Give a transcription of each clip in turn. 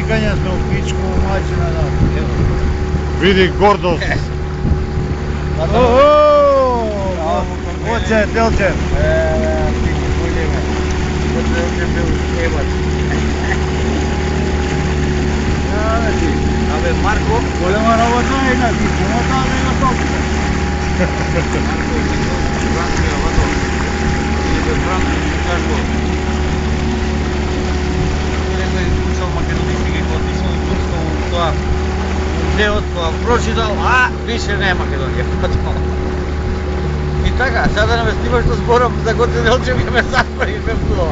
сликање сме у пичку, мајчина да. Види гордост. Оце, телче. Пичи големе. Телче бил скебач. Абе, Марко, Голема работа е на ти, чумота не на топите. Марко, Франција, вато. Или бе Франција, кажу. Некој учел македонски ги отишол и пуштал тоа. Деот која прочитал, више не е Македонија. И така, сега не ме снимаш да зборам за Гоце Делчев и ме заспари и ме вдува.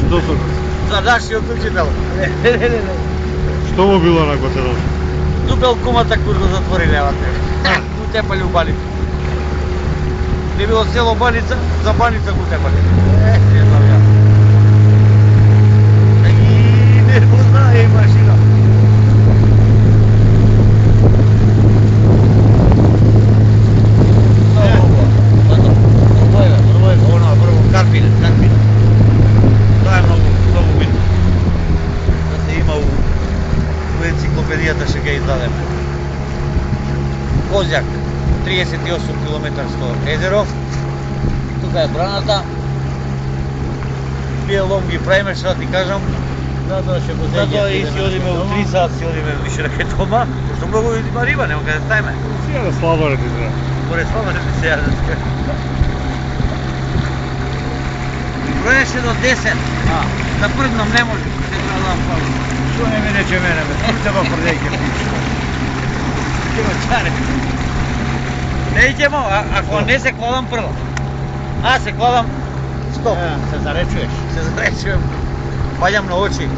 Што со? За нашиот учител. Што му било на Гоце Делчев? Дупел кумата кур го затвори левате. Утепали у Баница. Не било село Баница, за Баница го утепали. Не знам ја. И не го знае и машина. Карпин. Тоа е многу битно. Да се има у енциклопедијата што ќе издадеме. Козјак, 38 километарско езеро. Тука е браната. Тие лом ги правиме, што ти кажам. Затоа ќе го Затоа и си одиме у 3 сат, си одиме више раке дома. Пошто многу има риба, нема каде стајме. Сега да слабо ти треба. Море слабо не се јадат. Броеше до 10. Да прднам не може. Не градам пало. Што не ми рече мене, бе? Турце во прдејке пичка. Ќе го чаре. Не идемо, ако не се кладам прво. Се кладам, стоп. Се заречуеш. Се заречувам. Паѓам на очи.